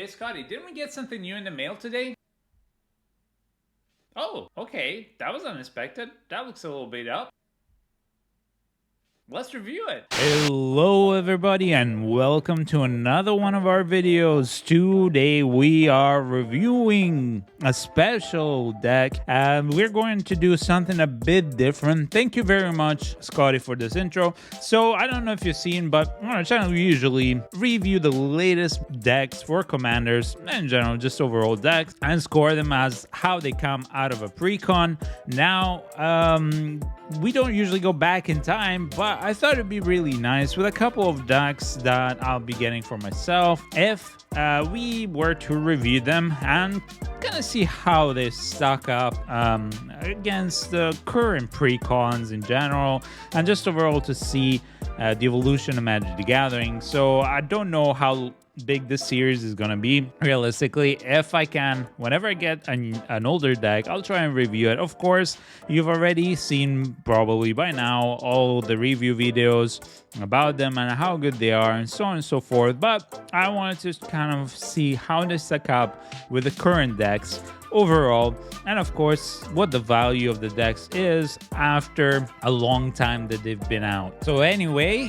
Hey Scotty, didn't we get something new in the mail today? Oh, okay. That was unexpected. That looks a little beat up. Let's review it. Hello everybody and welcome to another one of our videos. Today we are reviewing a special deck and we're going to do something a bit different. Thank you very much, Scotty, for this intro. So I don't know if you've seen, but on our channel we usually review the latest decks for commanders, in general just overall decks, and score them as how they come out of a precon. Now we don't usually go back in time, but I thought it'd be really nice with a couple of decks that I'll be getting for myself if we were to review them and kind of see how they stack up against the current precons in general, and just overall to see the evolution of Magic the Gathering. So I don't know how big this series is gonna be realistically. If I can, whenever I get an older deck, I'll try and review it. Of course, you've already seen probably by now all the review videos about them and how good they are and so on and so forth, but I wanted to kind of see how they stack up with the current decks overall, and of course what the value of the decks is after a long time that they've been out. So anyway,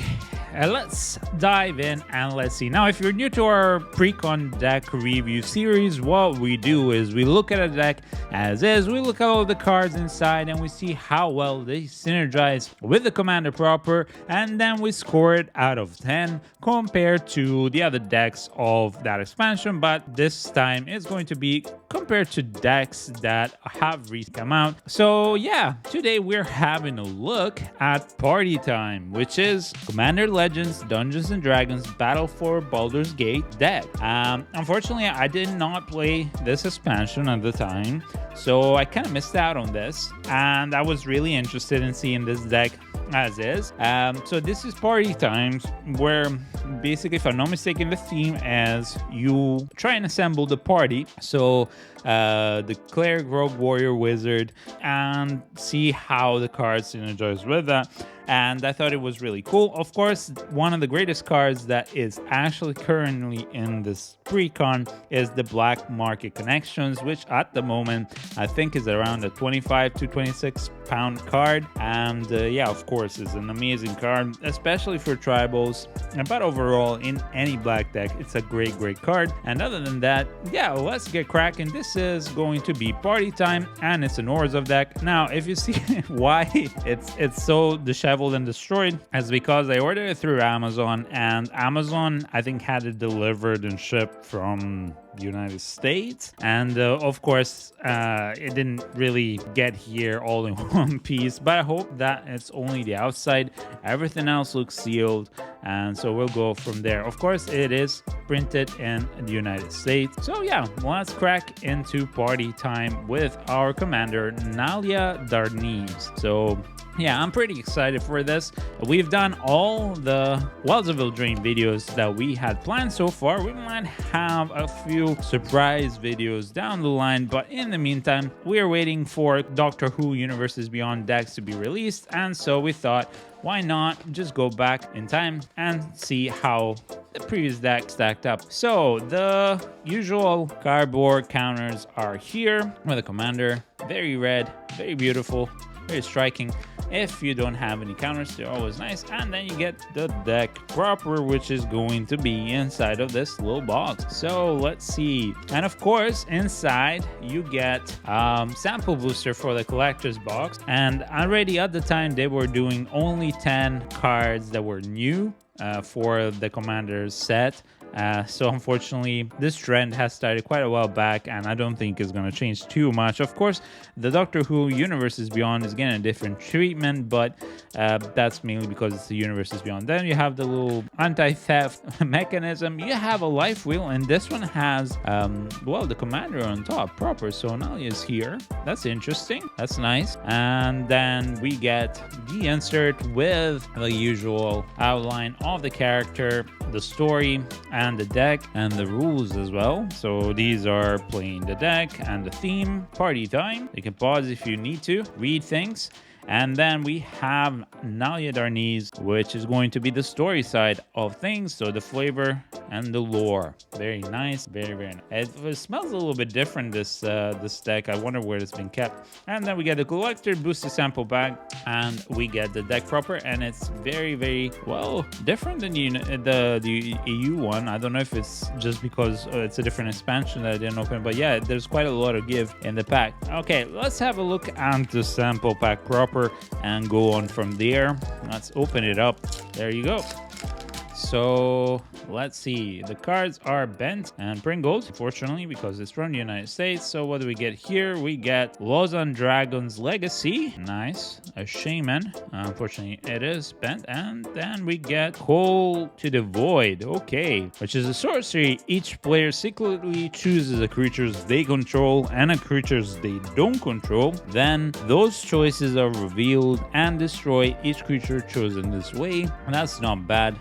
let's dive in and let's see. Now, if you're new to our Precon deck review series, what we do is we look at a deck as is, we look at all the cards inside, and we see how well they synergize with the commander proper, and then we score it out of 10 compared to the other decks of that expansion. But this time it's going to be compared to decks that have recently come out. So yeah, today we're having a look at Party Time, which is Commander Legends Dungeons and Dragons Battle for Baldur's Gate deck. Unfortunately, I did not play this expansion at the time, so I kind of missed out on this, and I was really interested in seeing this deck as is. So this is Party Times, where basically, if I'm not mistaken, the theme is you try and assemble the party. So the cleric, rogue, warrior, wizard, and see how the cards synergize with that. And I thought it was really cool. Of course, one of the greatest cards that is actually currently in this precon is the Black Market Connections, which at the moment I think is around a 25 to 26 pound card. And yeah, of course, it's an amazing card, especially for tribals. But overall, in any black deck, it's a great card. And other than that, yeah, let's get cracking. This is going to be Party Time, and it's an Orzhov deck. Now, if you see why it's so disheveled and destroyed, is because I ordered it through Amazon, and Amazon I think had it delivered and shipped from the United States, and of course it didn't really get here all in one piece, but I hope that it's only the outside. Everything else looks sealed, and so we'll go from there. Of course, it is printed in the United States. So yeah, let's crack into Party Time with our commander Nalia Darneves. So yeah, I'm pretty excited for this. We've done all the Wilds of Eldraine videos that we had planned so far. We might have a few surprise videos down the line, but in the meantime, we are waiting for Doctor Who Universes Beyond decks to be released, and so we thought, why not just go back in time and see how the previous deck stacked up. So the usual cardboard counters are here with a commander. Very red, very beautiful, very striking. If you don't have any counters, they're always nice. And then you get the deck proper, which is going to be inside of this little box. So let's see. And of course, inside you get sample booster for the collector's box. And already at the time, they were doing only 10 cards that were new for the commander's set. So unfortunately, this trend has started quite a while back, and I don't think it's going to change too much. Of course, the Doctor Who Universes Beyond is getting a different treatment, but that's mainly because it's the Universes Beyond. Then you have the little anti-theft mechanism. You have a life wheel, and this one has, well, the commander on top proper. So Nalia is here. That's interesting. That's nice. And then we get the insert with the usual outline of the character, the story, and the deck, and the rules as well. So these are playing the deck and the theme, Party Time. You can pause if you need to read things. And then we have Nalia Darniz, which is going to be the story side of things. So the flavor and the lore. Very nice. Very, very nice. It smells a little bit different, this deck. I wonder where it's been kept. And then we get the collector boosted sample pack, and we get the deck proper, and it's very, very well different than the EU one. I don't know if it's just because it's a different expansion that I didn't open, but yeah, there's quite a lot of give in the pack. Okay, let's have a look at the sample pack proper and go on from there. Let's open it up. There you go. So let's see, the cards are bent and pringled, unfortunately, because it's from the United States. So what do we get here? We get Lausanne Dragon's Legacy. Nice. A Shaman. Unfortunately, it is bent. And then we get Call to the Void. Okay. Which is a sorcery. Each player secretly chooses the creatures they control and the creatures they don't control. Then those choices are revealed and destroy each creature chosen this way. And that's not bad.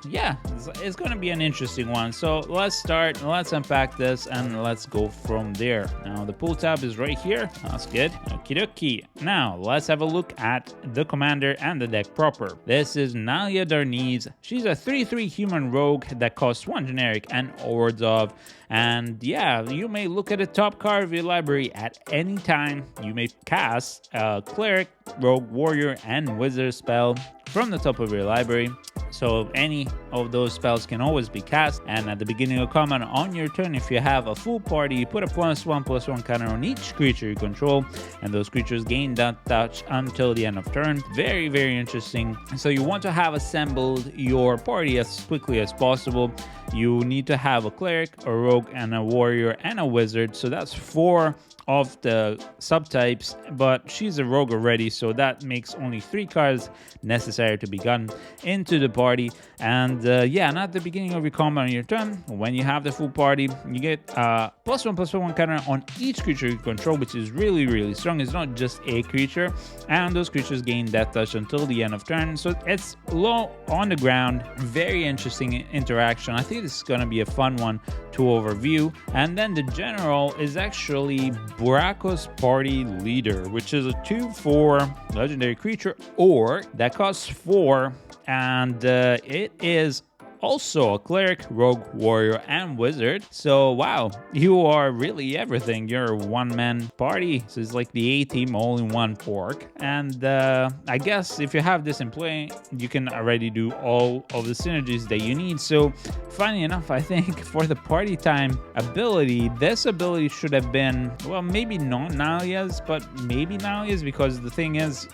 Yeah, it's gonna be an interesting one. So let's start, let's unpack this, and let's go from there. Now the pull tab is right here. That's good. Okie dokie. Now let's have a look at the commander and the deck proper. This is Nalia Darniz. She's a 3/3 human rogue that costs 1 generic and hordes of. And yeah, you may look at the top card of your library at any time. You may cast a cleric, rogue, warrior, and wizard spell from the top of your library. So any of those spells can always be cast, and at the beginning of combat on your turn, if you have a full party, you put a +1/+1 counter on each creature you control, and those creatures gain that touch until the end of turn. Very, very interesting. So you want to have assembled your party as quickly as possible. You need to have a cleric, a rogue, and a warrior, and a wizard. So that's 4 of the subtypes, but she's a rogue already, so that makes only 3 cards necessary to be gotten into the party. And yeah, and at the beginning of your combat on your turn, when you have the full party, you get +1/+1 counter on each creature you control, which is really, really strong. It's not just a creature, and those creatures gain death touch until the end of turn. So it's low on the ground. Very interesting interaction. I think this is going to be a fun one to overview. And then the general is actually Burako's Party Leader, which is a 2/4 legendary creature or that costs 4, and it is also a cleric, rogue, warrior, and wizard. So wow, you are really everything. You're a one-man party, so it's like the A-team all in one pork. And I guess if you have this in play, you can already do all of the synergies that you need. So funny enough, I think for the party time ability, this ability should have been, well, maybe not Nalia's, but maybe Nalia's, because the thing is,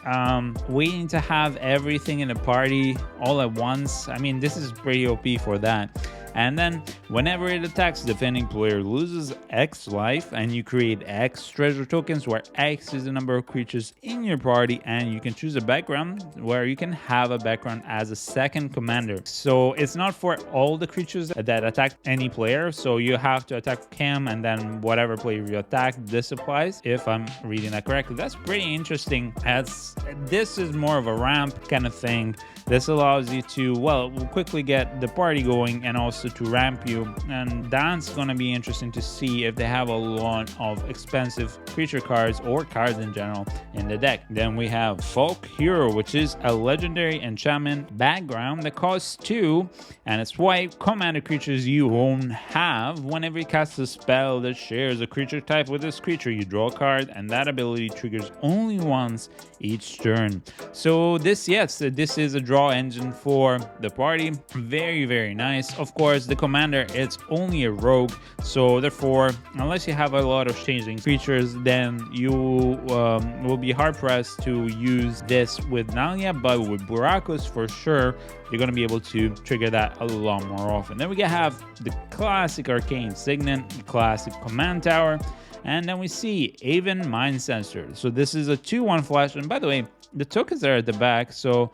waiting to have everything in the party all at once, I mean, this is pretty OP for that. And then whenever it attacks, the defending player loses X life, and you create X treasure tokens, where X is the number of creatures in your party, and you can choose a background where you can have a background as a second commander. So it's not for all the creatures that attack any player, so you have to attack him, and then whatever player you attack, this applies, if I'm reading that correctly. That's pretty interesting, as this is more of a ramp kind of thing. This allows you to, well, quickly get the party going and also to ramp you. And that's going to be interesting to see if they have a lot of expensive creature cards or cards in general in the deck. Then we have Folk Hero, which is a legendary enchantment background that costs 2, and it's white. Commander creatures you own have. Whenever you cast a spell that shares a creature type with this creature, you draw a card, and that ability triggers only once each turn. So this, yes, this is a draw engine for the party. Very, very nice. Of course, the commander, it's only a rogue, so therefore, unless you have a lot of changing creatures, then you will be hard pressed to use this with Nalia. But with Burakos, for sure, you're going to be able to trigger that a lot more often. Then we have the classic arcane signet, the classic command tower, and then we see Aven Mind Sensor. So this is a 2/1 flash, and by the way, the tokens are at the back. So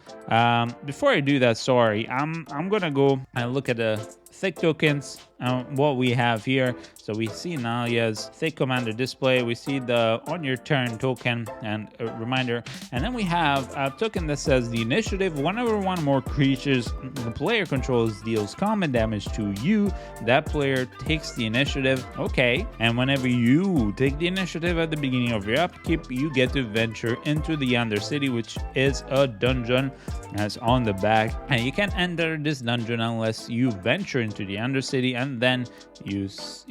before I do that, sorry, I'm gonna go and look at the thick tokens what we have here. So we see Nalia's thick commander display. We see the on your turn token and a reminder. And then we have a token that says the initiative. Whenever one or more creatures the player controls deals combat damage to you, that player takes the initiative. Okay. And whenever you take the initiative at the beginning of your upkeep, you get to venture into the Undercity, which is a dungeon that's on the back. And you can't enter this dungeon unless you venture into the Undercity, and then you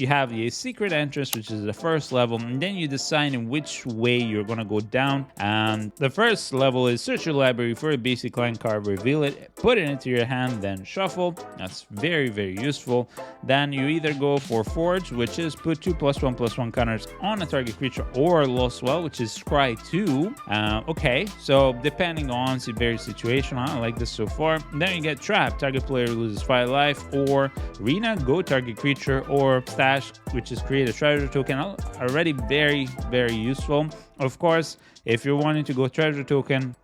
have a secret entrance, which is the first level, and then you decide in which way you're gonna go down. And the first level is search your library for a basic land card, reveal it, put it into your hand, then shuffle. That's very, very useful. Then you either go for Forge, which is put 2+1/+1 counters on a target creature, or Lostwell, which is scry 2. Okay, so depending on the very situation, I like this so far. Then you get Trap, target player loses 5 life, or Arena, go target creature, or Stash, which is create a treasure token. Already very, very useful. Of course, if you're wanting to go treasure token,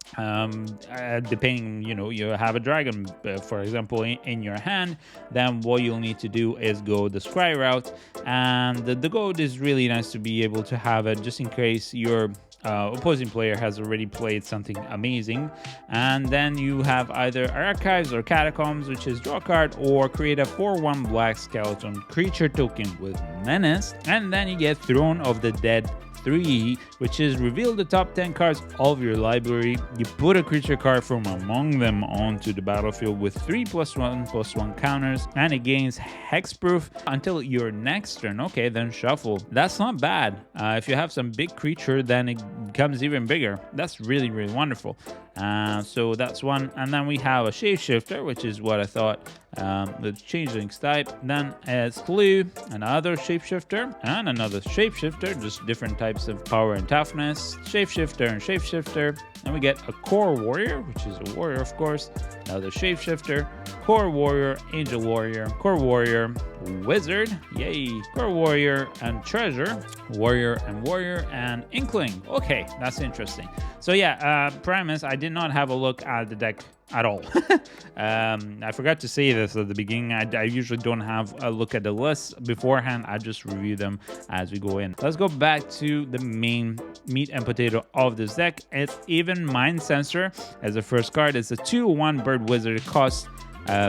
depending, you have a dragon, for example, in your hand, then what you'll need to do is go the scry route. And the gold is really nice to be able to have it just in case your opposing player has already played something amazing. And then you have either Archives or Catacombs, which is draw a card or create a 4/1 black skeleton creature token with Menace. And then you get Throne of the Dead 3, which is reveal the top 10 cards of your library. You put a creature card from among them onto the battlefield with 3+1/+1 counters, and it gains hexproof until your next turn. Okay, then shuffle. That's not bad. If you have some big creature, then it becomes even bigger. That's really, really wonderful. So that's one. And then we have a Shapeshifter, which is what I thought, the changelings type. Then Slew, another Shapeshifter, and another Shapeshifter, just different types of power and toughness. Shapeshifter and Shapeshifter. Then we get a Core Warrior, which is a warrior, of course. Another Shapeshifter, Core Warrior, Angel Warrior, Core Warrior, Wizard, yay, Core Warrior, and Treasure, Warrior, and Inkling. Okay, that's interesting. So yeah, premise, I did not have a look at the deck at all. I forgot to say this at the beginning. I usually don't have a look at the list beforehand. I just review them as we go in. Let's go back to the main meat and potato of this deck. It's even Mind Sensor as the first card. It's a 2/1 bird wizard. It costs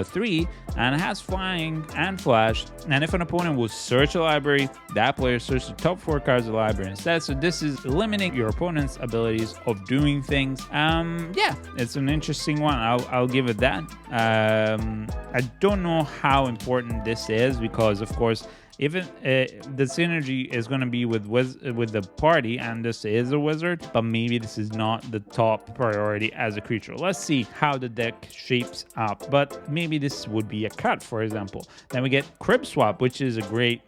3 and it has flying and flash. And if an opponent will search a library, that player searches the top 4 cards of the library instead. So this is limiting your opponent's abilities of doing things. Yeah, it's an interesting one. I'll give it that. I don't know how important this is because, of course, even the synergy is going to be with the party, and this is a wizard, but maybe this is not the top priority as a creature. Let's see how the deck shapes up, but maybe this would be a cut, for example. Then we get Crib Swap, which is a great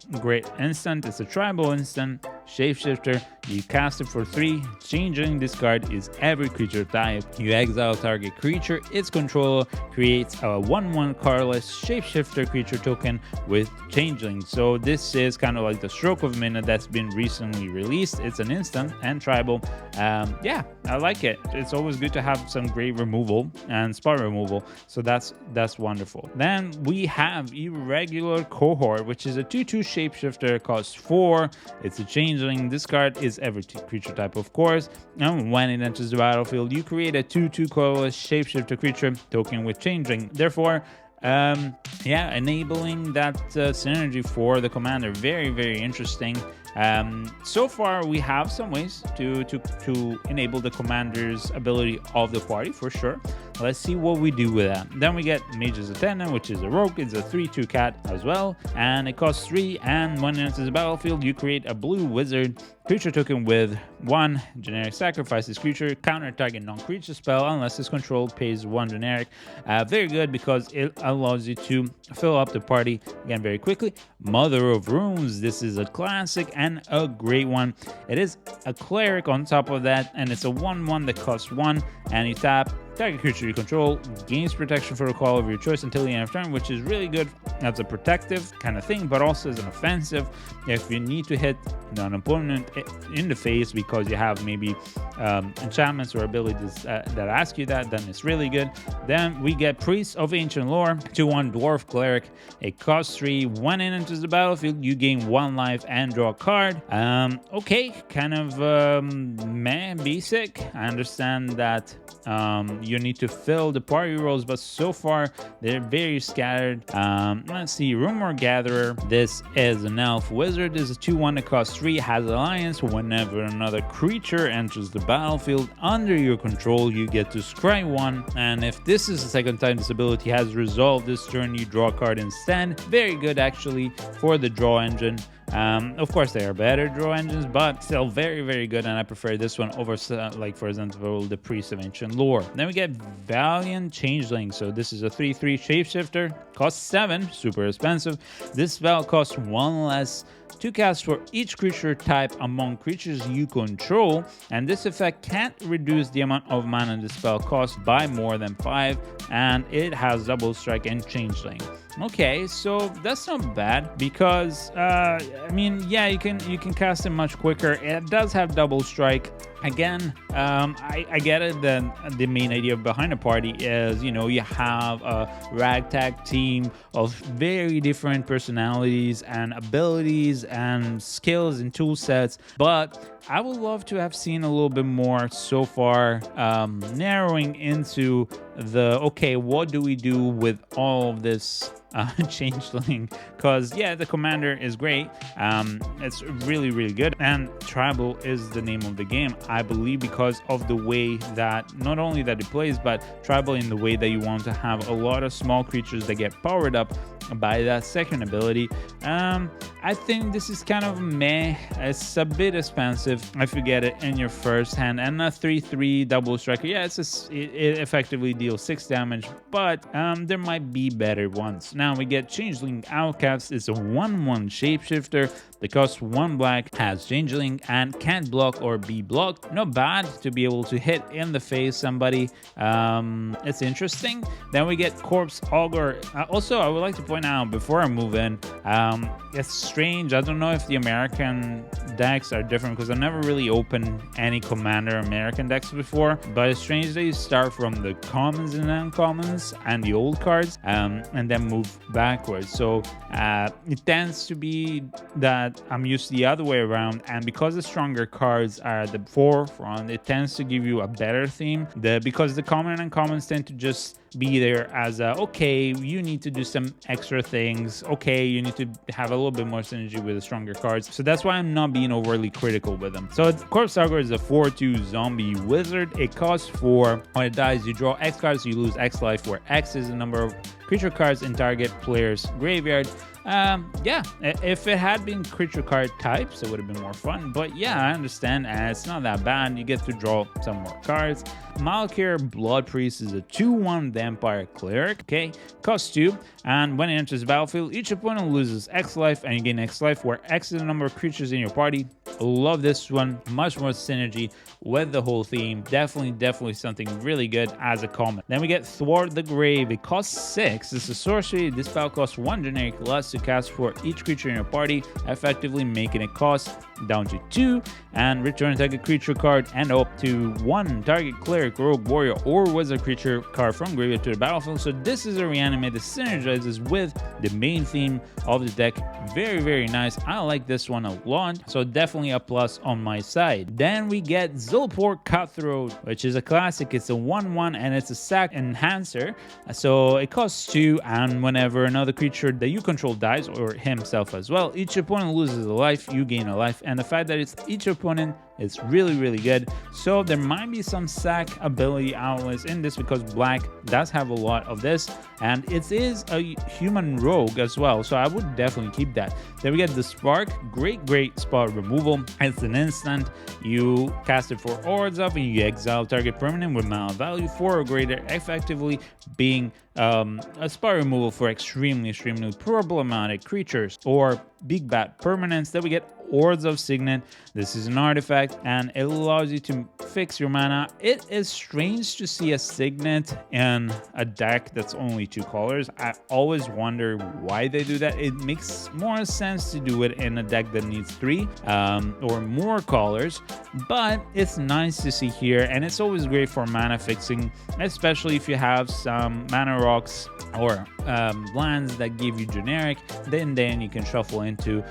instant. It's a tribal instant. Shapeshifter, you cast it for 3. Changing this card is every creature type. You exile target creature. Its controller creates a 1/1 colorless Shapeshifter creature token with Changeling. So this is kind of like the Stroke of Mana that's been recently released. It's an instant and tribal. Yeah, I like it. It's always good to have some great removal and spot removal. So that's wonderful. Then we have Irregular Cohort, which is a 2/2 Shapeshifter. Costs 4. It's a Changeling. This card is every creature type, of course, and when it enters the battlefield, you create a 2/2 colorless Shapeshifter creature token with Changeling. Therefore, yeah, enabling that synergy for the commander. Very, very interesting. So far, we have some ways to enable the commander's ability of the party, for sure. Let's see what we do with that. Then we get Mage's Attendant, which is a rogue. It's a 3/2 cat as well, and it costs 3. And when it enters the battlefield, you create a blue wizard creature token with 1 generic. Sacrifice this creature, counter target non-creature spell unless its control pays 1 generic. Very good because it allows you to fill up the party again very quickly. Mother of Runes, this is a classic and a great one. It is a cleric on top of that, and it's a 1/1 that costs 1, and you tap target creature you control gains protection for a call of your choice until the end of turn, which is really good as a protective kind of thing, but also as an offensive. If you need to hit an opponent in the face because you have maybe enchantments or abilities that ask you that, then it's really good. Then we get Priest of Ancient Lore, 2/1 Dwarf Cleric. It costs 3. When it enters the battlefield, you gain 1 life and draw a card. Okay, kind of meh, basic. I understand that you need to fill the party roles, but so far they're very scattered. Let's see, Rumor Gatherer. This is an elf wizard. This is a 2/1 that costs 3, has alliance. Whenever another creature enters the battlefield under your control, you get to scry 1, and if this is the second time this ability has resolved this turn, you draw a card instead. Very good actually for the draw engine. Of course, there are better draw engines, but still very, very good, and I prefer this one over, like, for example, the Priest of Ancient Lore. Then we get Valiant Changeling. So this is a 3/3 shapeshifter, costs 7, super expensive. This spell costs 1 less to cast for each creature type among creatures you control, and this effect can't reduce the amount of mana the spell costs by more than 5, and it has double strike and changeling. Okay, so that's not bad because I mean, yeah, you can cast it much quicker. It does have double strike. Again, I get it that the main idea behind a party is, you have a ragtag team of very different personalities and abilities and skills and tool sets, but I would love to have seen a little bit more so far, narrowing into okay, what do we do with all of this changeling? Because yeah, the commander is great, it's really, really good, and tribal is the name of the game, I believe, because of the way that not only that it plays, but tribal in the way that you want to have a lot of small creatures that get powered up by that second ability. I think this is kind of meh. It's a bit expensive if you get it in your first hand, and a 3/3 double striker, yeah, it effectively deals 6 damage, but there might be better ones. Now we get Changeling Outcast. It's a 1/1 shapeshifter that costs 1 black, has changeling, and can't block or be blocked. Not bad to be able to hit in the face somebody. It's interesting. Then we get Corpse Augur. Also, I would like to point out before I move in, it's strange. I don't know if the American decks are different because I've never really opened any Commander American decks before, but it's strange that you start from the commons and uncommons and the old cards, and then move backwards. So it tends to be that I'm used to the other way around, and because the stronger cards are at the forefront, it tends to give you a better theme. Because the common and uncommons tend to just be there as okay, you need to do some extra things, okay, you need to have a little bit more synergy with the stronger cards. So that's why I'm not being overly critical with them. So Corpse Augur is a 4/2 zombie wizard. It costs 4. When it dies, you draw X cards, you lose X life, where X is the number of creature cards in target player's graveyard. Yeah, if it had been creature card types, it would have been more fun, but yeah, I understand, and it's not that bad. You get to draw some more cards. Malkir Blood Priest is a 2/1 vampire cleric. Okay, costs 2, and when it enters the battlefield, each opponent loses X life, and you gain X life, where X is the number of creatures in your party. Love this one. Much more synergy with the whole theme. Definitely something really good as a common. Then we get Thwart the Grave. It costs 6. It's a sorcery. This spell costs 1 generic less to cast for each creature in your party, effectively making it cost down to 2, and return target creature card and up to 1 target cleric, rogue, warrior, or wizard creature card from graveyard to the battlefield. So this is a reanimate that synergizes with the main theme of the deck. Very nice. I like this one a lot, so definitely a plus on my side. Then we get Zulport Cutthroat, which is a classic. It's a 1/1 and it's a sack enhancer, so it costs 2, and whenever another creature that you control dies, or himself as well, each opponent loses a life, you gain a life, and the fact that it's each opponent, it's really good. So there might be some sack ability outlets in this because black does have a lot of this, and it is a human rogue as well, so I would definitely keep that. Then we get the Spark. Great spot removal. It's an instant. You cast it for Hordes up and you exile target permanent with mana value 4 or greater, effectively being a spot removal for extremely problematic creatures or big bad permanents. Then we get Hordes of Signet. This is an artifact and it allows you to fix your mana. It is strange to see a Signet in a deck that's only 2 colors. I always wonder why they do that. It makes more sense to do it in a deck that needs 3 or more colors, but it's nice to see here, and it's always great for mana fixing, especially if you have some mana rocks or lands that give you generic, then you can shuffle into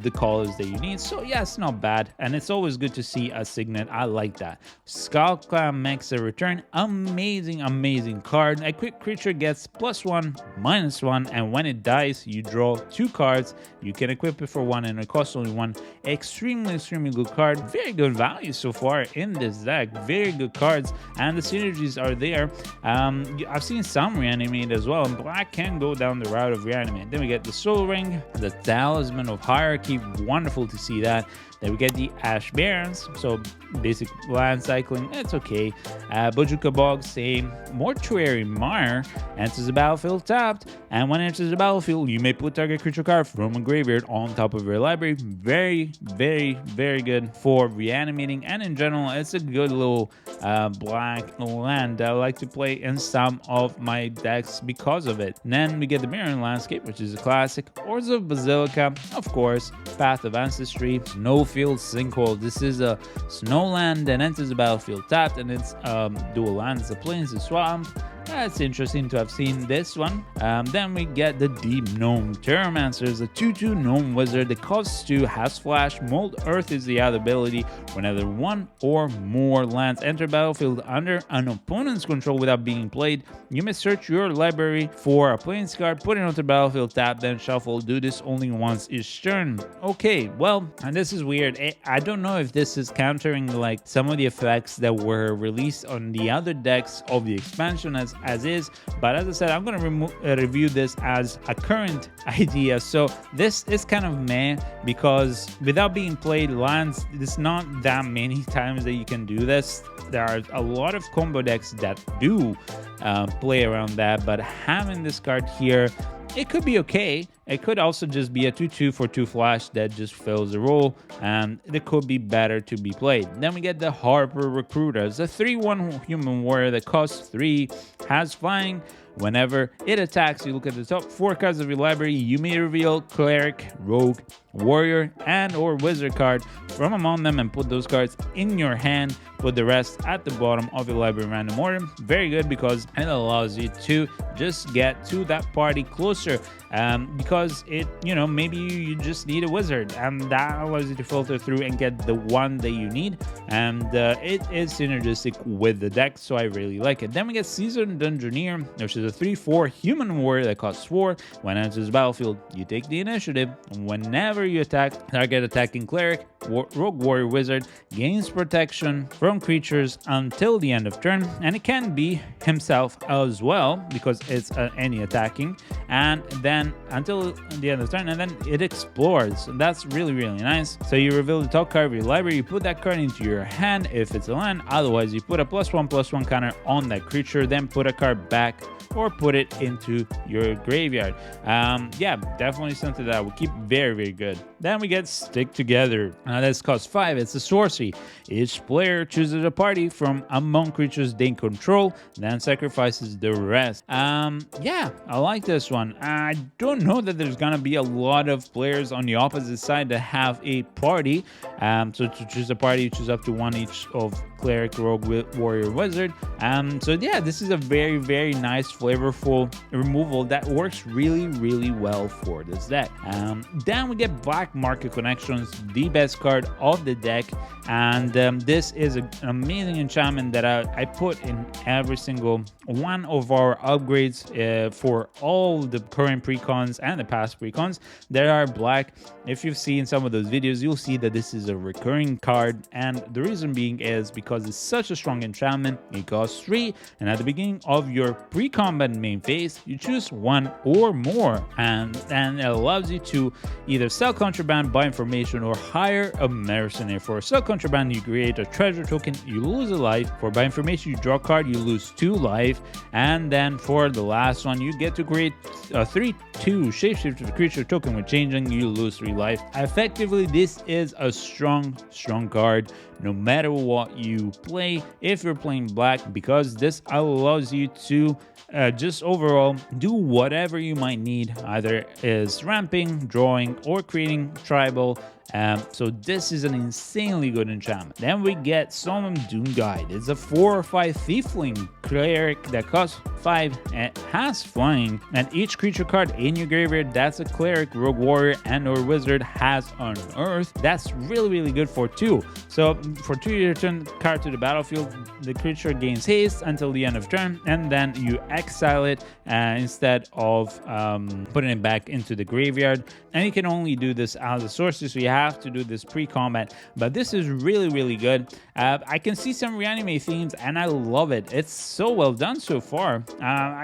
the colors that you need. So yeah, it's not bad, and it's always good to see a Signet. I like that. Skull Clan makes a return. Amazing card. A quick creature gets +1/-1, and when it dies you draw 2 cards. You can equip it for 1 and it costs only 1. Extremely good card. Very good value so far in this deck. Very good cards, and the synergies are there. I've seen some reanimate as well, and black can go down the route of reanimate. Then we get the Soul Ring, the Talisman of Hierarchy. Wonderful to see that. Then we get the Ash Barrens, so basic land cycling, it's okay. Bojuka Bog, same. Mortuary Mire enters the battlefield tapped, and when it enters the battlefield, you may put target creature card from a graveyard on top of your library. Very good for reanimating, and in general, it's a good little black land that I like to play in some of my decks because of it. And then we get the Mirroring Landscape, which is a classic. Hordes of Basilica, of course. Path of Ancestry, Snowfield Sinkhole. This is a snowland that enters the battlefield tapped, and it's dual lands, the plains, the swamp. It's interesting to have seen this one. Then we get the Deep Gnome Terramancer, is a 2/2 gnome wizard that costs 2, has flash. Mold Earth is the other ability. Whenever 1 or more lands enter battlefield under an opponent's control without being played, you may search your library for a plains card, put it onto the battlefield, tap, then shuffle. Do this only once each turn. Okay, well, and this is weird. I don't know if this is countering like some of the effects that were released on the other decks of the expansion as is, but as I said, I'm going to review this as a current idea. So this is kind of meh, because without being played lands, there's not that many times that you can do this. There are a lot of combo decks that do play around that, but having this card here, it could be okay. It could also just be a 2/2 for 2 flash that just fills the role, and it could be better to be played. Then we get the Harper Recruiter. It's a 3/1 human warrior that costs 3, has flying. Whenever it attacks, you look at the top 4 cards of your library. You may reveal Cleric, Rogue, Warrior, and or Wizard card from among them and put those cards in your hand. Put the rest at the bottom of your library random order. Very good, because it allows you to just get to that party closer, because it, maybe you just need a wizard, and that allows you to filter through and get the one that you need, and it is synergistic with the deck, so I really like it. Then we get Seasoned Dungeoneer, which is a 3/4 human warrior that costs 4. When it enters the battlefield, you take the initiative. Whenever you attack, target attacking cleric, rogue, warrior, wizard gains protection from creatures until the end of turn, and it can be himself as well, because it's any attacking, and then until the end of turn, and then it explores. That's really nice. So you reveal the top card of your library, you put that card into your hand if it's a land. Otherwise, you put a +1/+1 counter on that creature, then put a card back or put it into your graveyard. Yeah, definitely something that will keep very good. Then we get Stick Together. Now this costs 5. It's a sorcery. Each player chooses a party from among creatures they control, then sacrifices the rest. Yeah, I like this one. I don't know that there's gonna be a lot of players on the opposite side that have a party. So to choose a party, you choose up to 1 each of Cleric, Rogue, Warrior, Wizard. So yeah, this is a very nice, flavorful removal that works really well for this deck. Then we get Black Market Connections, the best card of the deck, and this is an amazing enchantment that I put in every single one of our upgrades for all the current precons and the past precons that are black. If you've seen some of those videos, you'll see that this is a recurring card, and the reason being is because it's such a strong enchantment. It costs 3, and at the beginning of your pre-combat main phase, you choose 1 or more, and it allows you to either sell contraband, buy information, or hire a mercenary. For sell contraband, you create a treasure token, you lose a life. For buy information, you draw a card, you lose 2 life. life. And then for the last one, you get to create a 3/2 shapeshifter creature token. With changing, you lose 3 life. Effectively, this is a strong card no matter what you play. If you're playing black, because this allows you to just overall do whatever you might need, either is ramping, drawing, or creating tribal. So this is an insanely good enchantment. Then we get Solemn Doom Guide. It's a 4 or 5 Thiefling cleric that costs 5 and has flying, and each creature card in your graveyard that's a cleric, rogue warrior, and or wizard has unearthed. That's really good for 2. So for 2, you return card to the battlefield. The creature gains haste until the end of turn, and then you exile it instead of putting it back into the graveyard. And you can only do this as a sorcery, so you have to do this pre-combat. But this is really good. I can see some reanimate themes, and I love it. It's so well done so far.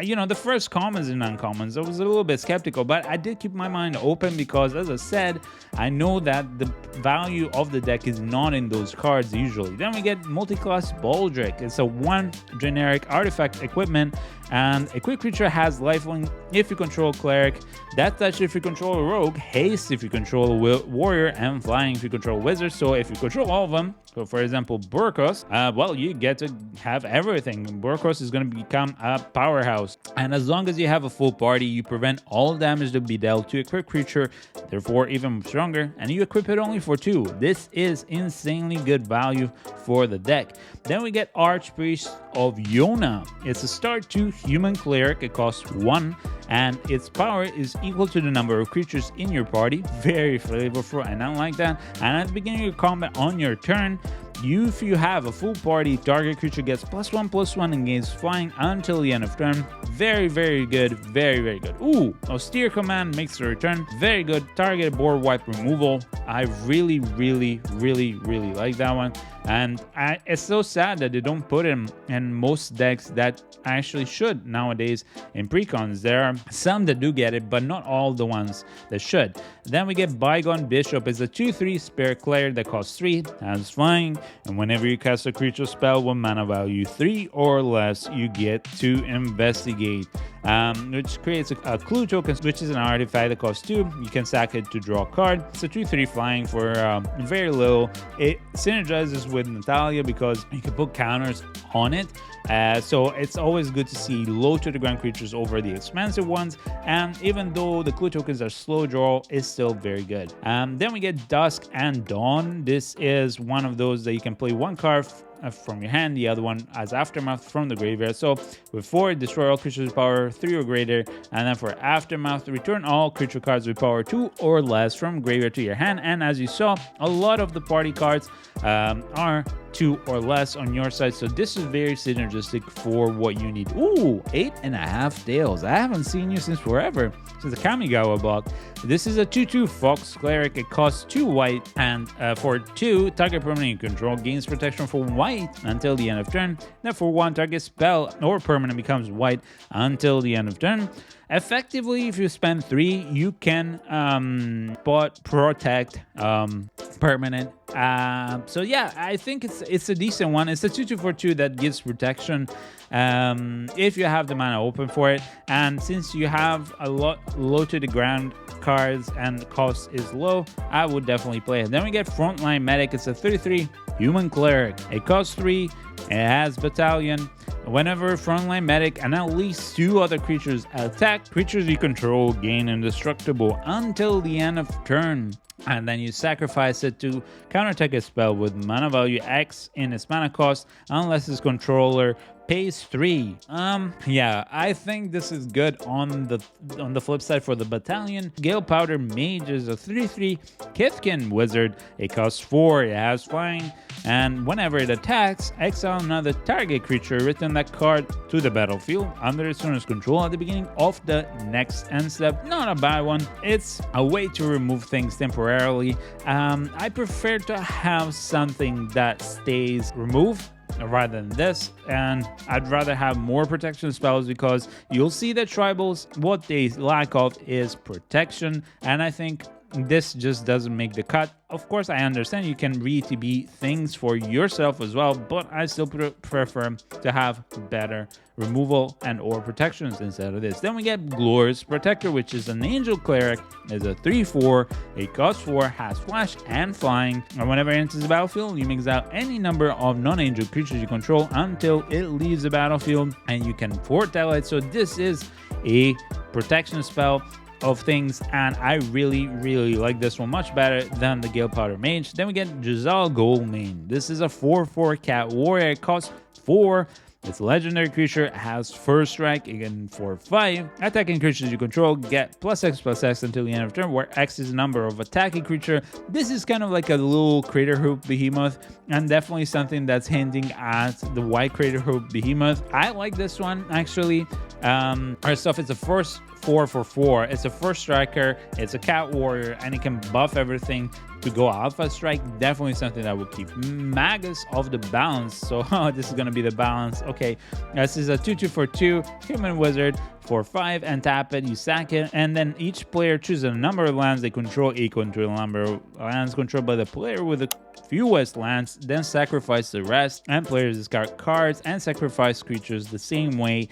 You know, the first commons and uncommons, I was a little bit skeptical, but I did keep my mind open because, as I said, I know that the value of the deck is not in those cards usually. Then we get multi-class Baldur. It's a 1 generic artifact equipment, and a quick creature has lifelink if you control cleric, death touch if you control a rogue, haste if you control a warrior, and flying if you control a wizard. So if you control all of them, so for example Burkos, well, you get to have everything. Burkos is going to become a powerhouse, and as long as you have a full party, you prevent all damage to be dealt to a quick creature, therefore even stronger, and you equip it only for 2. This is insanely good value for the deck. Then we get Archpriest of Yona. It's a start 2 human cleric. It costs 1, and its power is equal to the number of creatures in your party. Very flavorful, and I like that. And at the beginning of combat on your turn, if you have a full party, target creature gets +1/+1 and gains flying until the end of turn. Very good. Very good. Ooh, Austere Command makes a return. Very good. Target board wipe removal. I really like that one. And it's so sad that they don't put him in most decks that actually should nowadays in precons. There are some that do get it, but not all the ones that should. Then we get Bygone Bishop. It's a 2/3 spare cleric that costs 3, has flying, and whenever you cast a creature spell with mana value 3 or less, you get to investigate, which creates a clue token, which is an artifact that costs 2. You can sack it to draw a card. It's a 2/3 flying for very little. It synergizes with Natalia because you can put counters on it. So it's always good to see low to the ground creatures over the expensive ones, and even though the clue tokens are slow draw, it's still very good. Then we get Dusk and Dawn. This is one of those that you can play 1 card from your hand, the other one as Aftermath from the graveyard. So with 4, destroy all creatures with power 3 or greater, and then for Aftermath, return all creature cards with power 2 or less from graveyard to your hand. And as you saw, a lot of the party cards are 2 or less on your side, so this is very synergistic for what you need. Ooh, 8.5 Tails. I haven't seen you since forever, since the Kamigawa block. This is a 2/2 Fox Cleric. It costs 2 white, and for 2, target permanent you control gains protection for white until the end of turn. Then for 1, target spell or permanent becomes white until the end of turn. Effectively, if you spend 3, you can protect permanent. So yeah, I think it's a decent one. It's a 2/2 for 2 that gives protection if you have the mana open for it, and since you have a lot low to the ground cards and the cost is low, I would definitely play it. Then we get Frontline Medic. It's a 33 human cleric. It costs 3. It has Battalion. Whenever Frontline Medic and at least 2 other creatures attack, creatures you control gain indestructible until the end of turn. And then you sacrifice it to counterattack a spell with mana value X in its mana cost, unless its controller pays 3. Yeah, I think this is good on the flip side for the Battalion. Gale Powder Mage is a 3/3 Kithkin Wizard. It costs 4, it has flying, and whenever it attacks, exile another target creature, return that card to the battlefield under its owner's control at the beginning of the next end step. Not a bad one. It's a way to remove things temporarily. I prefer to have something that stays removed rather than this, and I'd rather have more protection spells because you'll see that tribals, what they lack of is protection, and I think this just doesn't make the cut. Of course, I understand you can re-TB things for yourself as well, but I still prefer to have better removal and or protections instead of this. Then we get Glorious Protector, which is an Angel Cleric. Is a 3/4, it costs 4, has flash and flying, and whenever it enters the battlefield, you mix out any number of non-angel creatures you control until it leaves the battlefield, and you can foretell it. So this is a protection spell of things, and I really like this one much better than the Gale Powder Mage. Then we get Giselle Goldmane. This is a 4/4 cat warrior. It costs 4. It's a legendary creature, has first strike, again for 5. Attacking creatures you control get +X/+X until the end of turn, where X is the number of attacking creature. This is kind of like a little Crater Hoop Behemoth, and definitely something that's hinting at the White Crater Hoop Behemoth. I like this one actually. First off, it's a first 4/4. It's a first striker, it's a cat warrior, and it can buff everything to go alpha strike. Definitely something that will keep Magus of the balance. So this is going to be the balance. Okay, this is a 2/2 for 2 human wizard for 5, and tap it, you sack it, and then each player chooses a number of lands they control equal to the number of lands controlled by the player with the fewest lands, then sacrifice the rest, and players discard cards and sacrifice creatures the same way.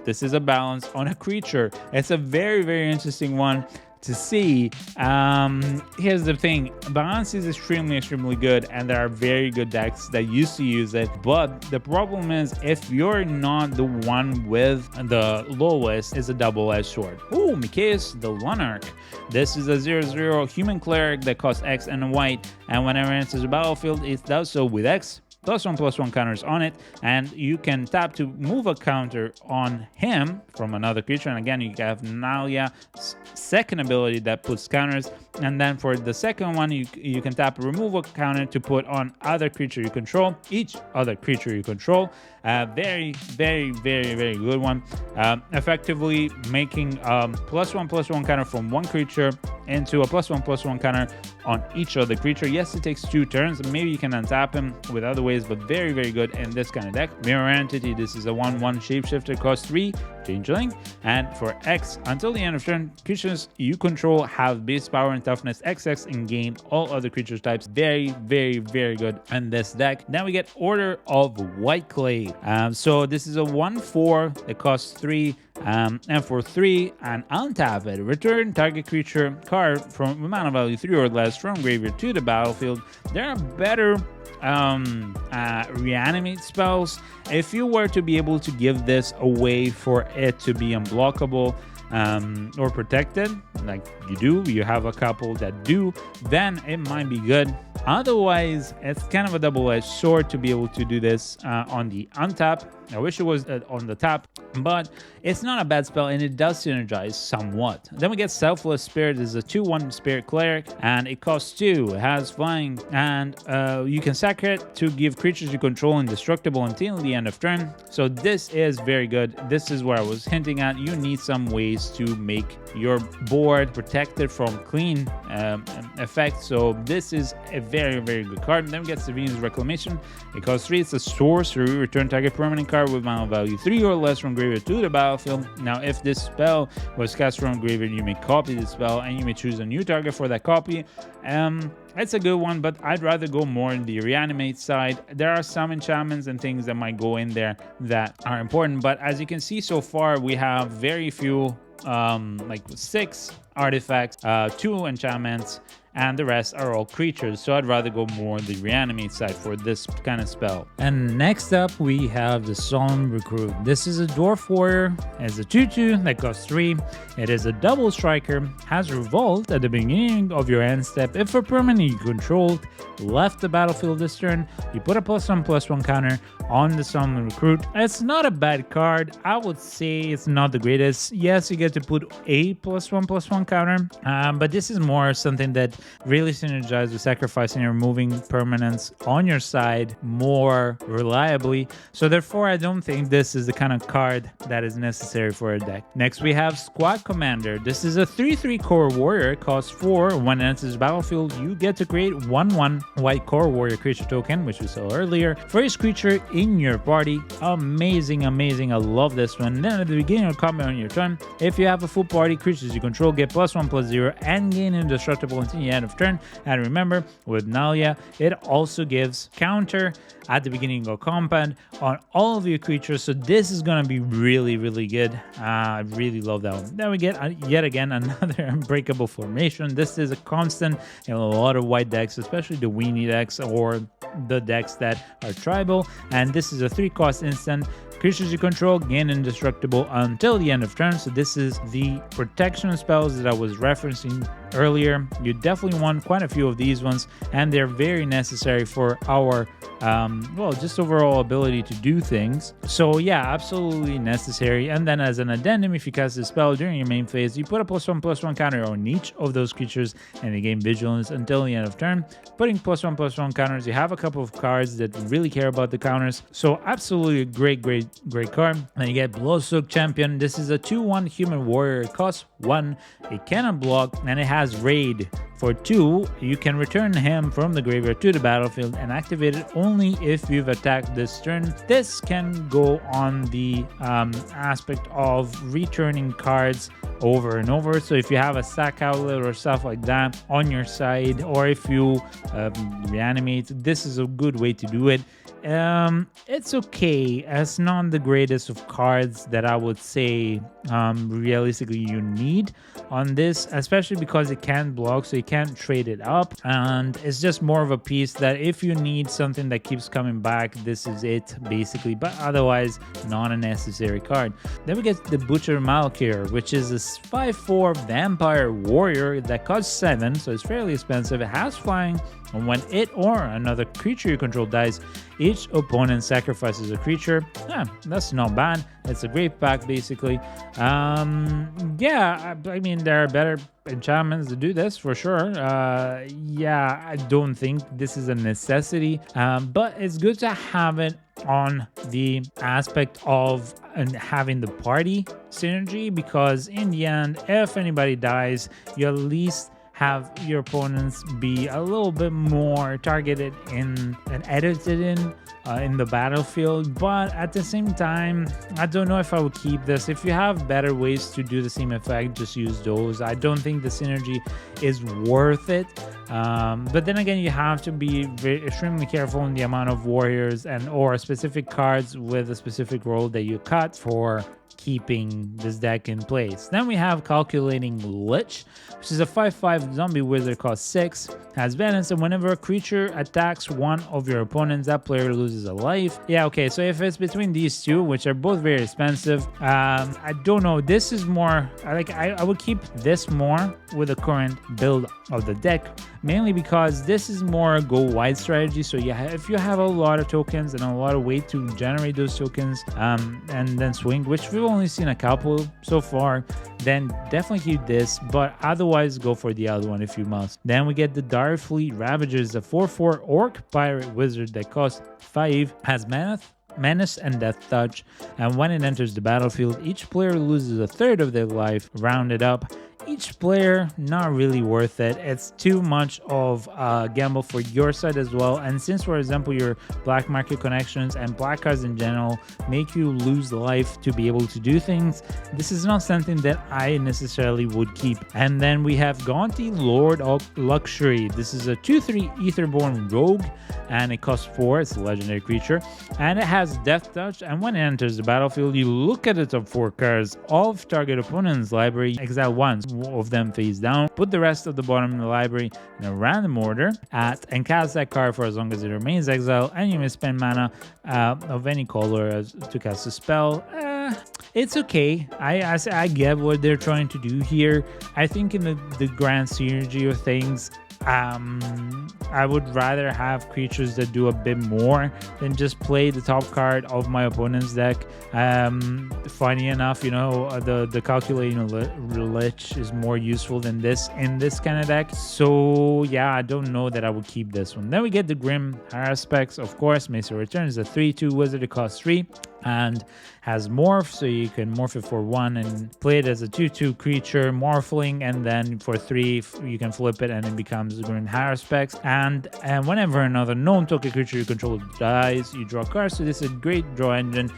This is a balance on a creature. It's a very interesting one to see. Here's the thing, balance is extremely good, and there are very good decks that used to use it, but the problem is if you're not the one with the lowest, is a double-edged sword. Ooh, Mikaeus the Lunarch. This is a 0/0 human cleric that costs X and a white, and whenever it enters the battlefield, it does so with X +1/+1 counters on it, and you can tap to move a counter on him from another creature. And again, you have Nalia's second ability that puts counters, and then for the second one, you can tap a removal counter to put on other creature you control, each other creature you control. Very good one. Effectively making +1/+1 counter from one creature into a +1/+1 counter on each other creature. Yes, it takes 2 turns, and maybe you can untap him with other ways, but very good in this kind of deck. Mirror Entity, this is a 1/1 shapeshifter, costs 3, changeling, and for X, until the end of turn, creatures you control have base power and toughness XX and gain all other creature types. Very good in this deck. Then we get Order of White Clay. So this is a 1/4 that costs 3, and for 3, and untap it, return target creature card from mana value 3 or less from graveyard to the battlefield. There are better reanimate spells. If you were to be able to give this away for it to be unblockable or protected, like you have a couple that do, then it might be good. Otherwise, it's kind of a double-edged sword to be able to do this on the untap. I wish it was on the tap, but it's not a bad spell, and it does synergize somewhat. Then we get Selfless Spirit. This is a 2/1 spirit cleric, and it costs 2. It has flying, and you can sack it to give creatures you control indestructible until the end of turn. So this is very good. This is where I was hinting at. You need some ways to make your board protected from clean effects. So this is a very good card. Then we get Sevin's Reclamation. It costs 3. It's a sorcery. Return target permanent card with mana value 3 or less from graveyard to the battlefield. Now, if this spell was cast from graveyard, you may copy the spell, and you may choose a new target for that copy. It's a good one, but I'd rather go more in the reanimate side. There are some enchantments and things that might go in there that are important, but as you can see so far, we have very few, like 6 artifacts, 2 enchantments, and the rest are all creatures. So I'd rather go more the reanimate side for this kind of spell. And next up, we have the Solemn Recruit. This is a dwarf warrior. It's a 2/2 that costs 3. It is a double striker, has Revolt at the beginning of your end step. If a permanent you controlled left the battlefield this turn, you put a +1/+1 counter on the Solemn Recruit. It's not a bad card. I would say it's not the greatest. Yes, you get to put a +1/+1 counter, but this is more something that really synergize with sacrificing and removing permanents on your side more reliably. So therefore, I don't think this is the kind of card that is necessary for a deck. Next, we have Squad Commander. This is a 3/3 core warrior. It costs 4. When it enters the battlefield, you get to create 1/1 white core warrior creature token, which we saw earlier, for each creature in your party. Amazing, amazing. I love this one. Then at the beginning of combat on your turn, if you have a full party, creatures you control get +1/+0 and gain indestructible until the end of turn. And remember, with Nalia, it also gives counter at the beginning of combat on all of your creatures. So this is going to be really, really good. I really love that one. Then we get yet again another unbreakable formation. This is a constant in a lot of white decks, especially the weenie decks or the decks that are tribal. And this is a 3-cost instant. Creatures you control gain indestructible until the end of turn. So this is the protection spells that I was referencing earlier. You definitely want quite a few of these ones, and they're very necessary for our well, just overall ability to do things. So yeah, absolutely necessary. And then as an addendum, if you cast a spell during your main phase, you put a +1/+1 counter on each of those creatures and they gain vigilance until the end of turn. Putting +1/+1 counters, you have a couple of cards that really care about the counters. So absolutely great card. Then you get Blowsoak Champion. This is a 2/1 human warrior. It costs 1. It cannot block, and it has raid. For 2, you can return him from the graveyard to the battlefield and activate it only if you've attacked this turn. This can go on the aspect of returning cards over and over. So if you have a sack outlet or stuff like that on your side, or if you reanimate, this is a good way to do it. It's okay. It's not the greatest of cards that I would say realistically you need on this, especially because it can't block, so you can't trade it up, and it's just more of a piece that if you need something that keeps coming back, this is it basically, but otherwise not a necessary card. Then we get the Butcher Malkir, which is a 5/4 vampire warrior that costs 7, so it's fairly expensive. It has flying, and when it or another creature you control dies, each opponent sacrifices a creature. Yeah, that's not bad. It's a great pack, basically. Yeah, I mean, there are better enchantments to do this, for sure. Yeah, I don't think this is a necessity, but it's good to have it on the aspect of having the party synergy, because in the end, if anybody dies, you at least have your opponents be a little bit more targeted in and edited in the battlefield. But at the same time, I don't know if I would keep this. If you have better ways to do the same effect, just use those. I don't think the synergy is worth it. But then again, you have to be extremely careful in the amount of warriors and or specific cards with a specific role that you cut for keeping this deck in place. Then we have Calculating Lich, which is a 5/5 zombie wizard, cost 6, has balance, and whenever a creature attacks one of your opponents, that player loses a life. Yeah, okay, so if it's between these two, which are both very expensive, I don't know. This is more like I would keep this more with the current build of the deck, mainly because this is more a go wide strategy. So yeah, if you have a lot of tokens and a lot of way to generate those tokens and then swing, which we've only seen a couple so far, then definitely keep this, but otherwise go for the other one if you must. Then we get the Direfleet Ravagers, a 4/4 orc pirate wizard that costs 5, has Menace and Death Touch, and when it enters the battlefield, each player loses a third of their life, rounded up. Each player, not really worth it. It's too much of a gamble for your side as well. And since, for example, your black market connections and black cards in general make you lose life to be able to do things, this is not something that I necessarily would keep. And then we have Gaunty, Lord of Luxury. This is a 2/3 Aetherborn Rogue, and it costs 4. It's a legendary creature, and it has Death Touch. And when it enters the battlefield, you look at the top 4 cards of target opponent's library, exile one of them face down, put the rest of the bottom of the library in a random order and cast that card for as long as it remains exiled, and you may spend mana of any color to cast a spell. It's okay. I get what they're trying to do here. I think in the grand synergy of things, I would rather have creatures that do a bit more than just play the top card of my opponent's deck. Funny enough, the calculating lich is more useful than this in this kind of deck. So yeah, I don't know that I would keep this one. Then we get the Grim Aspects, of course. Mesa Return is a 3/2 wizard. It costs 3 and has morph, so you can morph it for 1 and play it as a 2/2 creature morphling, and then for 3 you can flip it and it becomes Grim Haruspex. And whenever another non-token creature you control dies, you draw cards. So this is a great draw engine,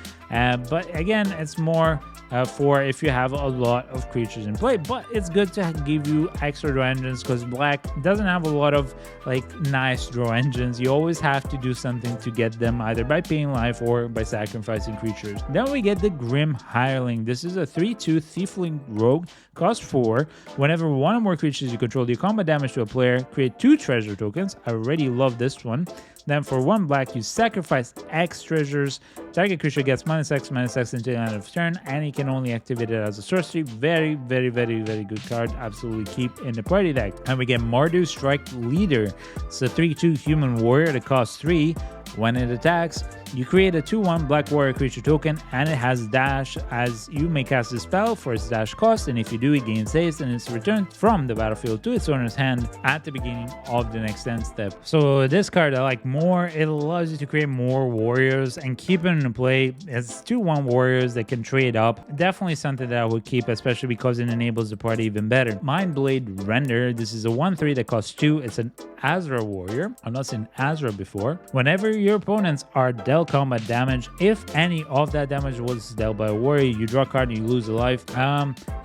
but again, it's more for if you have a lot of creatures in play. But it's good to give you extra draw engines, because black doesn't have a lot of like nice draw engines. You always have to do something to get them, either by paying life or by sacrificing creatures. Then we get the Grim Hireling. This is a 3/2 Thiefling Rogue, cost 4. Whenever one or more creatures you control deal combat damage to a player, create 2 treasure tokens. I already love this one. Then for 1 black, you sacrifice X treasures. Target creature gets -X/-X until the end of turn, and you can only activate it as a sorcery. Very, very, very, very good card. Absolutely keep in the party deck. And we get Mardu Strike Leader. It's a 3/2 human warrior that costs 3. When it attacks, you create a 2/1 black warrior creature token, and it has dash, as you may cast a spell for its dash cost, and if you do, it gains haste and it's returned from the battlefield to its owner's hand at the beginning of the next end step. So this card I like more. It allows you to create more warriors and keep it in play. It's 2/1 warriors that can trade up. Definitely something that I would keep, especially because it enables the party even better. Mindblade Render. This is a 1/3 that costs 2. It's an Azra warrior. I've not seen Azra before. Whenever your opponents are dealt combat damage, if any of that damage was dealt by a warrior, you draw a card and you lose a life.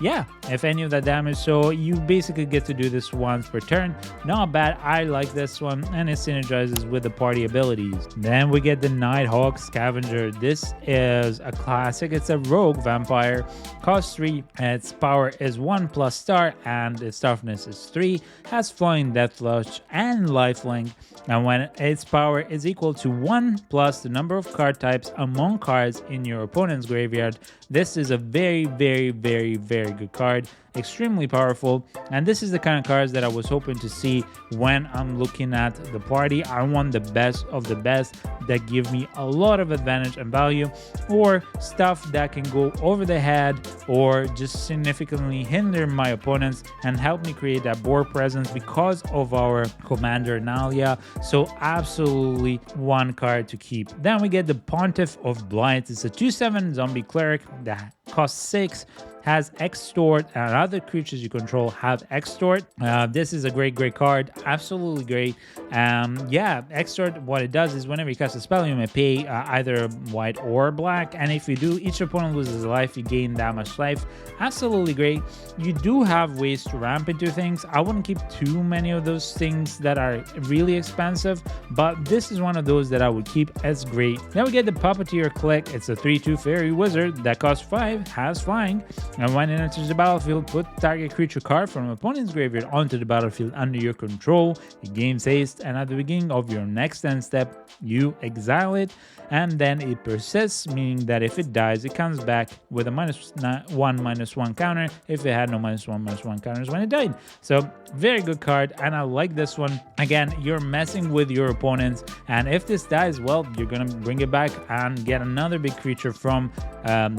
Yeah, if any of that damage. So you basically get to do this once per turn. Not bad. I like this one, and it synergizes with the party abilities. Then we get the Nighthawk Scavenger. This is a classic. It's a rogue vampire, costs 3. Its power is 1+ star, and its toughness is 3. Has flying, death flush, and lifelink. And when its power is equal to 1 plus the number of card types among cards in your opponent's graveyard, this is a very, very, very, very good card. Extremely powerful, and this is the kind of cards that I was hoping to see when I'm looking at the party. I want the best of the best that give me a lot of advantage and value, or stuff that can go over the head or just significantly hinder my opponents and help me create that board presence because of our commander Nalia. So absolutely one card to keep. Then we get the Pontiff of Blight. It's a 2/7 zombie cleric that costs 6. Has Extort, and other creatures you control have Extort. This is a great card. Absolutely great. Yeah, Extort, what it does is whenever you cast a spell, you may pay either white or black, and if you do, each opponent loses a life, you gain that much life. Absolutely great. You do have ways to ramp into things. I wouldn't keep too many of those things that are really expensive, but this is one of those that I would keep as great. Then we get the Puppeteer Click. It's a 3/2 fairy wizard that costs 5, has flying, and when it enters the battlefield, put target creature card from an opponent's graveyard onto the battlefield under your control. It gains haste, and at the beginning of your next end step, you exile it, and then it persists, meaning that if it dies, it comes back with a -1/-1 counter if it had no -1/-1 counters when it died. So very good card, and I like this one. Again, you're messing with your opponents, and if this dies, well, you're gonna bring it back and get another big creature from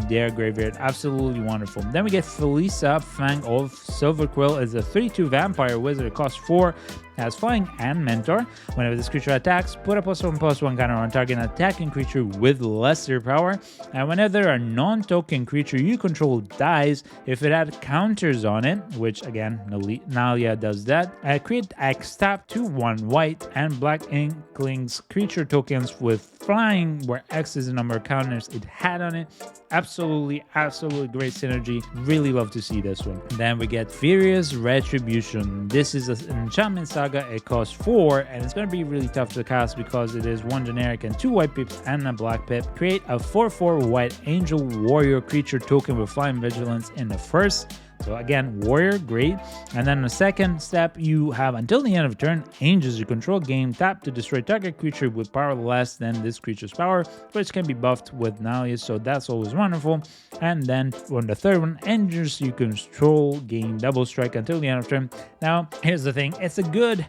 their graveyard. Absolutely wonderful. Then we get Felisa, Fang of Silverquill. Is a 3/2 vampire wizard. It costs 4. Has flying and mentor. Whenever this creature attacks, put a +1/+1 counter on target attacking creature with lesser power. And whenever a non-token creature you control dies, if it had counters on it, which again Nalia does that, create X tap 2/1 white and black Inklings creature tokens with flying, where X is the number of counters it had on it. Absolutely great synergy. Really love to see this one. Then we get Furious Retribution. This is an enchantment saga. It costs 4, and it's going to be really tough to cast because it is 1 generic and 2 white pips and a black pip. Create a 4/4 white angel warrior creature token with flying vigilance in the first So again, warrior, great. And then the second step, you have until the end of turn, angels you control gain tap to destroy target creature with power less than this creature's power, which can be buffed with Nalius, so that's always wonderful. And then on the third one, angels you control gain double strike until the end of turn. Now, here's the thing, it's a good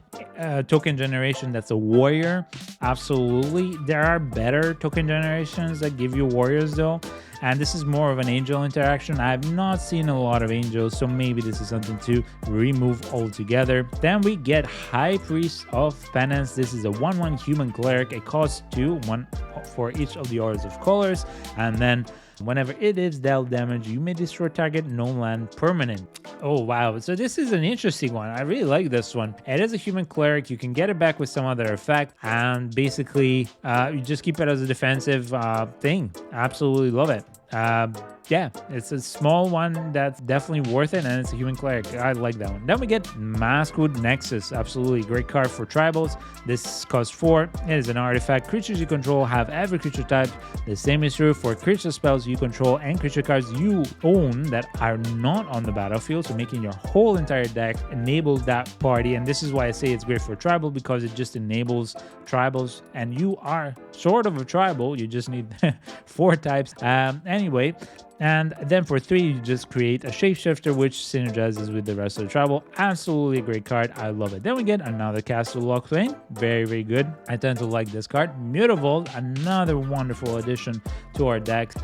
token generation that's a warrior, absolutely. There are better token generations that give you warriors though, and this is more of an angel interaction. I have not seen a lot of angels, so maybe this is something to remove altogether. Then we get High Priest of Penance. This is a 1/1 human cleric. It costs 2, 1 for each of the orders of colors, and then whenever it is dealt damage, you may destroy target non-land permanent. Oh wow, so this is an interesting one. I really like this one. It is a human cleric. You can get it back with some other effect, and basically you just keep it as a defensive thing. Absolutely love it. Yeah, it's a small one that's definitely worth it, and it's a human cleric. I like that one. Then we get Maskwood Nexus. Absolutely great card for tribals. This costs 4. It is an artifact. Creatures you control have every creature type. The same is true for creature spells you control and creature cards you own that are not on the battlefield, so making your whole entire deck enable that party. And this is why I say it's great for tribal, because it just enables tribals, and you are sort of a tribal. You just need 4 types. Anyway, and then for 3, you just create a shapeshifter, which synergizes with the rest of the tribal. Absolutely a great card. I love it. Then we get another Castle Locthwain. Very, very good. I tend to like this card. Mutavault, another wonderful addition to our decks.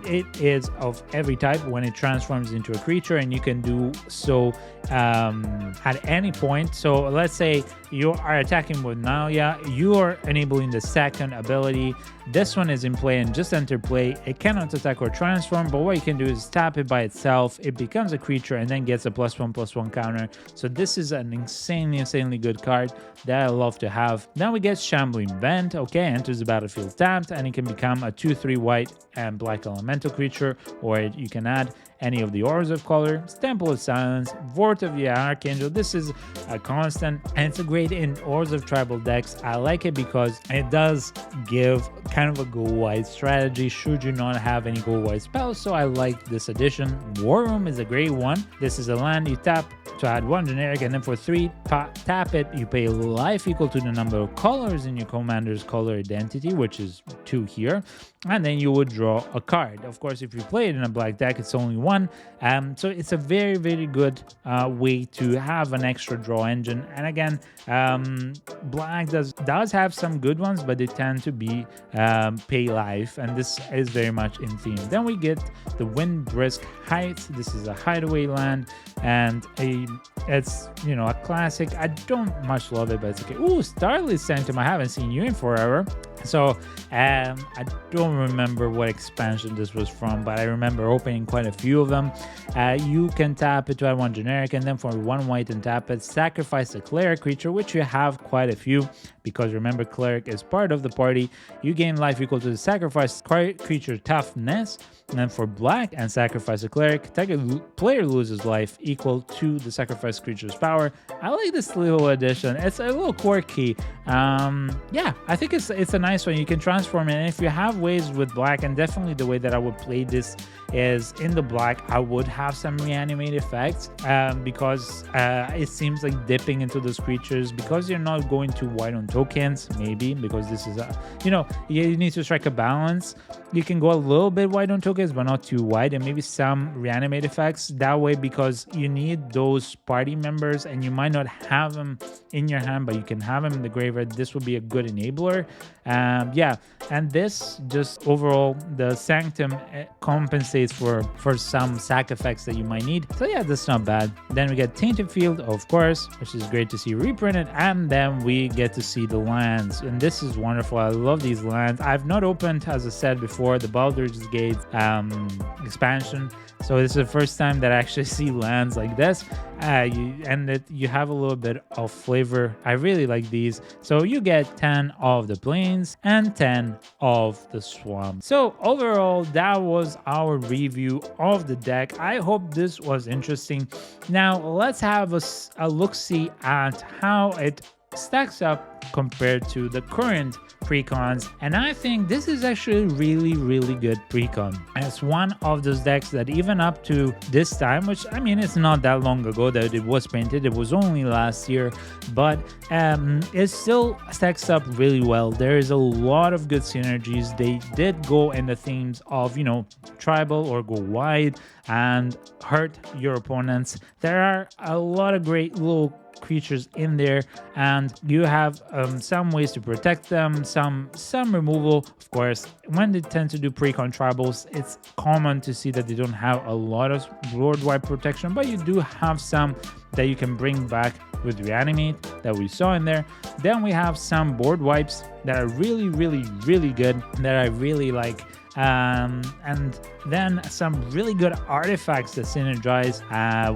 It is of every type when it transforms into a creature, and you can do so at any point. So let's say you are attacking with Nalia, you are enabling the second ability. This one is in play and just enter play. It cannot attack or transform, but what you can do is tap it by itself. It becomes a creature and then gets a +1/+1 counter. So this is an insanely good card that I love to have. Then we get Shambling Vent. Okay, enters the battlefield tapped, and it can become a 2/3 white and black elemental creature, or you can add any of the Orders of Color, Temple of Silence, Vort of the Archangel. This is a constant, and it's a great in Orders of Tribal decks. I like it because it does give kind of a go white strategy should you not have any go white spells, so I like this addition. War Room is a great one. This is a land you tap to add 1 generic, and then for 3, tap it, you pay life equal to the number of colors in your commander's color identity, which is 2 here, and then you would draw a card. Of course, if you play it in a black deck, it's only 1. So it's a very good way to have an extra draw engine. And again, black does have some good ones, but they tend to be pay life, and this is very much in theme. Then we get the Windbrisk Heights. This is a hideaway land, and it's, you know, a classic. I don't much love it, but it's okay. Ooh, Starlit Sanctum. I haven't seen you in forever. So I don't remember what expansion this was from, but I remember opening quite a few of them. You can tap it to add 1 generic, and then for 1 white and tap it, sacrifice a cleric creature, which you have quite a few, because remember, cleric is part of the party. You gain life equal to the sacrifice creature toughness, and then for black and sacrifice a cleric, target player loses life equal to the sacrifice creature's power. I like this little addition. It's a little quirky. Yeah, I think it's a nice one. You can transform it, and if you have ways with black, and definitely the way that I would play this is in the black, I would have some reanimate effects, because it seems like dipping into those creatures, because you're not going too wide on tokens, maybe because this is you need to strike a balance. You can go a little bit wide on tokens, but not too wide, and maybe some reanimate effects that way, because you need those party members, and you might not have them in your hand, but you can have them in the graveyard. This would be a good enabler. Yeah, and this just overall, the Sanctum compensates for some sac effects that you might need. So yeah, that's not bad. Then we get Tainted Field, of course, which is great to see reprinted, and then we get to see the lands, and this is wonderful. I love these lands. I've not opened, as I said before, the Baldur's Gate expansion, so this is the first time that I actually see lands like this, you have a little bit of flavor. I really like these. So you get 10 of the plains and 10 of the swamp. So overall, that was our review of the deck. I hope this was interesting. Now let's have a look-see at how it stacks up compared to the current precons, and I think this is actually really good precon. And it's one of those decks that even up to this time, which I mean it's not that long ago that it was painted, it was only last year, but it still stacks up really well. There is a lot of good synergies. They did go in the themes of, you know, tribal or go wide and hurt your opponents. There are a lot of great little creatures in there, and you have some ways to protect them, some removal. Of course, when they tend to do precon tribals, it's common to see that they don't have a lot of board wipe protection, but you do have some that you can bring back with reanimate that we saw in there. Then we have some board wipes that are really good, that I really like. And then some really good artifacts that synergize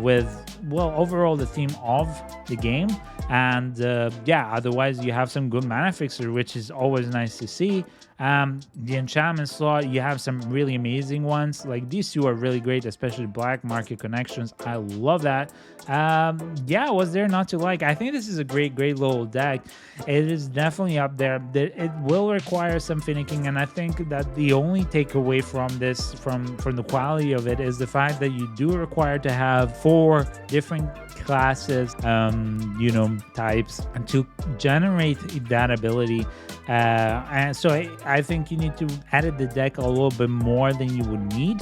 with, well, overall the theme of the game. And yeah, otherwise you have some good mana fixer, which is always nice to see. The enchantment slot, you have some really amazing ones. Like these two are really great, especially black market connections. I love that. Yeah, was there not to like? I think this is a great little deck. It is definitely up there. It will require some finicking, and I think that the only takeaway from this, from the quality of it, is the fact that you do require to have 4 different classes, you know, types, and to generate that ability. And so I think you need to edit the deck a little bit more than you would need.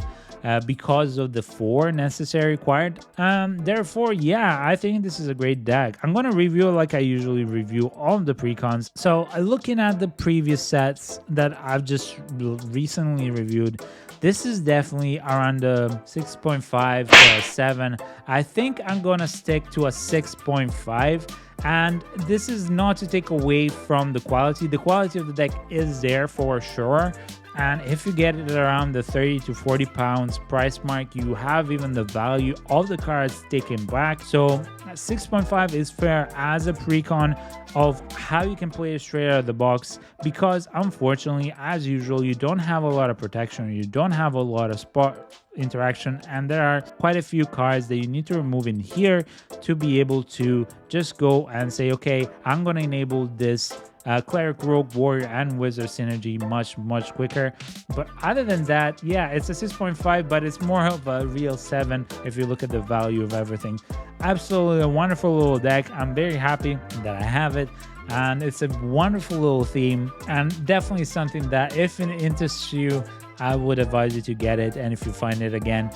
Because of the 4 necessary required. Therefore, yeah, I think this is a great deck. I'm going to review it like I usually review all of the precons. So looking at the previous sets that I've just recently reviewed, this is definitely around the 6.5 to a 7. I think I'm going to stick to a 6.5. And this is not to take away from the quality. The quality of the deck is there for sure. And if you get it around the 30 to 40 pounds price mark, you have even the value of the cards taken back. So 6.5 is fair as a precon of how you can play it straight out of the box, because unfortunately, as usual, you don't have a lot of protection, you don't have a lot of spot interaction, and there are quite a few cards that you need to remove in here to be able to just go and say, okay, I'm going to enable this cleric, rogue, warrior, and wizard synergy much quicker. But other than that, yeah, it's a 6.5, but it's more of a real 7 if you look at the value of everything. Absolutely a wonderful little deck. I'm very happy that I have it, and it's a wonderful little theme, and definitely something that if it interests you, I would advise you to get it, and if you find it again.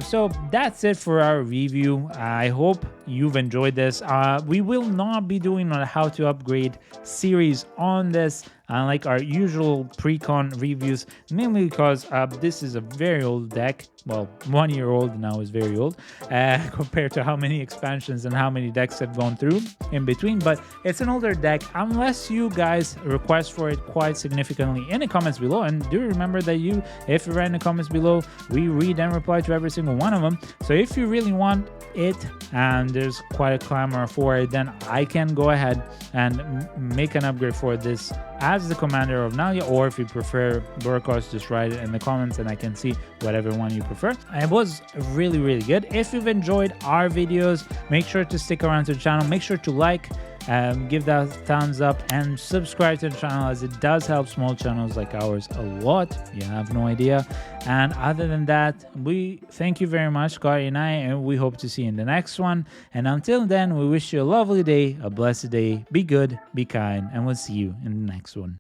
So that's it for our review. I hope you've enjoyed this. We will not be doing a how to upgrade series on this, like our usual precon reviews, mainly because this is a very old deck. Well, 1 year old now is very old compared to how many expansions and how many decks have gone through in between, but it's an older deck unless you guys request for it quite significantly in the comments below. And do remember that if you write in the comments below, we read and reply to every single one of them. So if you really want it and there's quite a clamor for it, then I can go ahead and make an upgrade for this as the commander of Nalia, or if you prefer Burkos, just write it in the comments and I can see whatever one you prefer. It was really good. If you've enjoyed our videos, make sure to stick around to the channel, make sure to like, give that thumbs up, and subscribe to the channel, as it does help small channels like ours a lot. You have no idea. And other than that, we thank you very much, Scotty and I, and we hope to see you in the next one. And until then, we wish you a lovely day, a blessed day. Be good, be kind, and we'll see you in the next one.